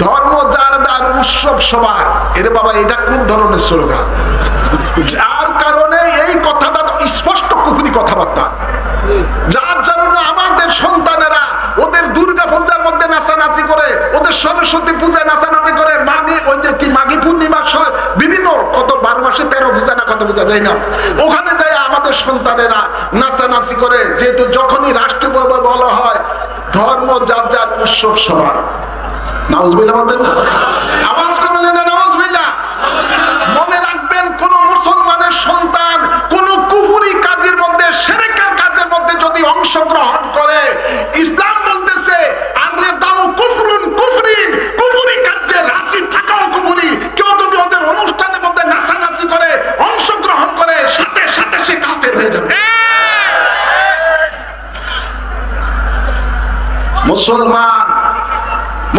ধর্ম যার যার, উৎসব সবার। এরে বাবা, এটা কোন ধরনের স্লোগান? যার কারণে এই কথাটা স্পষ্ট কুকুরি কথাবার্তা। যার জন্য আমাদের সন্তানেরা ওদের দুর্গা পূজার মধ্যে নাচানাচি করে, ওদের সরস্বতী পূজায় নাচানাচি করে, মাঘী ওই যে কি মাঘী পূর্ণিমার বিভিন্ন কত 12 মাসে 13 পূজা না কত পূজা যায় না, ওখানে যায় আমাদের সন্তানেরা নাচানাচি করে। যেহেতু যখনই রাষ্ট্রীয়ভাবে বলা হয় ধর্ম যার যার, উৎসব সবার। নাউজুবিল্লাহ বলতেন না? আওয়াজ করে বলেন না নাউজুবিল্লাহ। মনে রাখবেন, কোন মুসলমানের সন্তান কোন কুফরি কাজের মধ্যে, শিরকের কাজের মধ্যে যদি অংশগ্রহণ করে, ইসলাম বলতেছে আরে দাও কুফরুন কুফরিন, কুফরি কাজে রাজি থাকাও কুফরি। কেউ যদি ওদের অনুষ্ঠানের মধ্যে নাচানাচি করে, অংশগ্রহণ করে, সাথে সাথে সে কাফের হয়ে যাবে।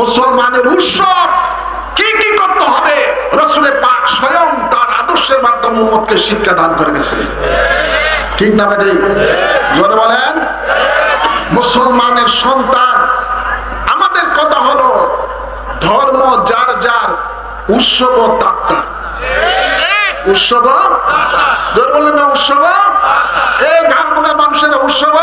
মুসলমানের উৎসব কি কি করতে হবে, রাসূল পাক স্বয়ং তার আদর্শের মাধ্যমে উম্মতকে শিক্ষা দান করে গেছেন। ঠিক না বেটি? জোরে বলেন। মুসলমানের সন্তান, আমাদের কথা হলো ধর্ম যার যার, উৎসব তার তার। উৎসব, জোরে বলেন না উৎসব। এই গানগুলা মানুষের উৎসব,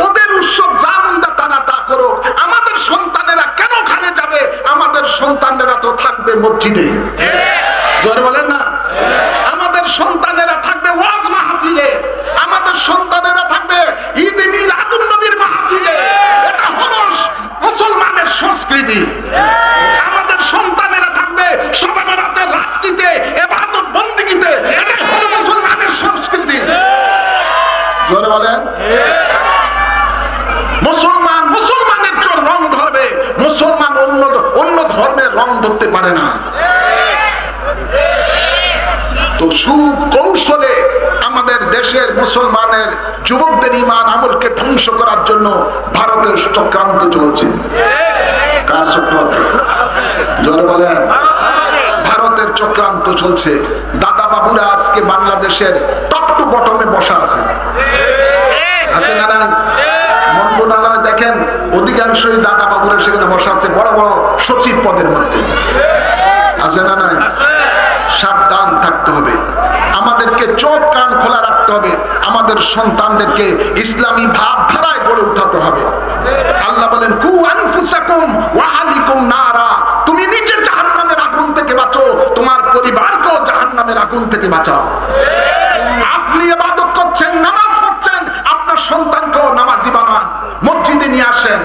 ওদের উৎসব যা মন্দা তারা তা করুক। আমাদের সন্তানেরা কেন ওখানে যাবে? আমাদের সন্তানেরা তো থাকবে মসজিদে। জোরে বলেন না। আমাদের সন্তানেরা থাকবে ওয়াজ মাহফিলে, আমাদের সন্তানেরা থাকবে ঈদে মিলাদুন নবীর মাহফিলে। এটা হলো মুসলমানের সংস্কৃতি। আমাদের সন্তানেরা থাকবে শবে বরাতের রাত্রিতে, ইবাদত বন্দেগীতে। এটা হলো মুসলমানের সংস্কৃতি। জোরে বলেন। মুসলমান মুসলমানের জন্য রং ধরবে, মুসলমান অন্য ধর্মের রং ধরতে পারে না। তো সুকৌশলে আমাদের দেশের মুসলমানের যুবকদের ঈমান আমলকে ধ্বংস করার জন্য ভারতের চক্রান্ত চলছে। কার চক্রান্ত? জোরে বলেন। ভারতের চক্রান্ত চলছে। দাদা বাবুরা আজকে বাংলাদেশের টপ টু বটমে বসা আছে। আছে না? মন্ত্রণালয় দেখেন, অধিকাংশই দাদা বাবুরা সেখানে বসা আছে, বড় বড় সচিব পদের মধ্যে। আছে না? নাই? সাবধান থাকতে হবে। আমাদেরকে চোখ কান খোলা রাখতে হবে। আমাদের সন্তানদেরকে ইসলামী ভাবধারায় গড়ে উঠাতে হবে। আল্লাহ বলেন কু আনফুসাকুম ওয়া আহলিকুম নারা, তুমি নিজে জাহান্নামের আগুন থেকে বাঁচো, তোমার পরিবারকেও জাহান্নামের আগুন থেকে বাঁচাও। আপনি ইবাদত করছেন, নামাজ পড়ছেন, আপনার সন্তানকেও নামাজি বানান, মসজিদে নিয়ে আসেন।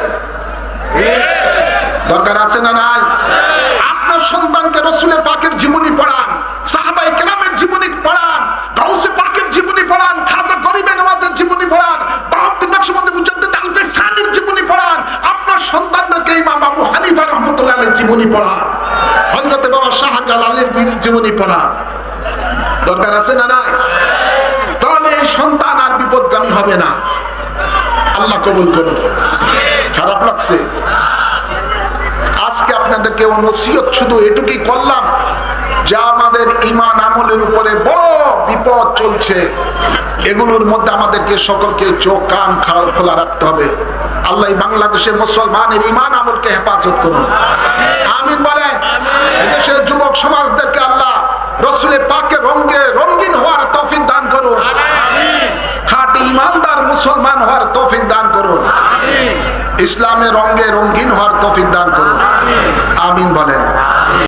দরকার আছে না নাই? আপনার সন্তানকে রাসূলের পাকের জীবনী পড়ান, সাহাবায়ে কেরামের জীবনী পড়ান, গাউসে পাকের জীবনী পড়ান, খাজা গরিবে নওয়াজের জীবনী পড়ান, বাহাউদ্দিন নকশবন্দি মুজাদ্দিদ আলফে সানির জীবনী পড়ান। আপনার সন্তানকে ইমাম আবু হানিফা রাহমাতুল্লাহ আলাইহির জীবনী পড়ান, হযরত বাবা শাহজালালের জীবনী পড়ান। দরকার আছে না নাই? তাহলে এই সন্তান আর বিপদগামী হবে না। আল্লাহ কবুল করুন। খারাপ লাগছে আজকে আপনাদেরকে নসিহত শুধু এটুকুই করলাম যে আমাদের ঈমান আমলের উপরে বড় বিপদ চলছে। এগুলোর মধ্যে আমাদেরকে সকলকে চোখ কান খোলা রাখতে হবে। আল্লাহ বাংলাদেশের মুসলমানের ঈমান আমলকে হেফাজত করুন। আমিন বলেন। এদেশের যুবক সমাজদেরকে আল্লাহ রাসূলের পাকের রঙে রঙিন হওয়ার তৌফিক দান করুন। খাঁটি ঈমানদার মুসলমান হওয়ার তৌফিক দান করুন। ইসলামের রঙে রঙিন হওয়ার তৌফিক দান করুন। আমিন বলেন।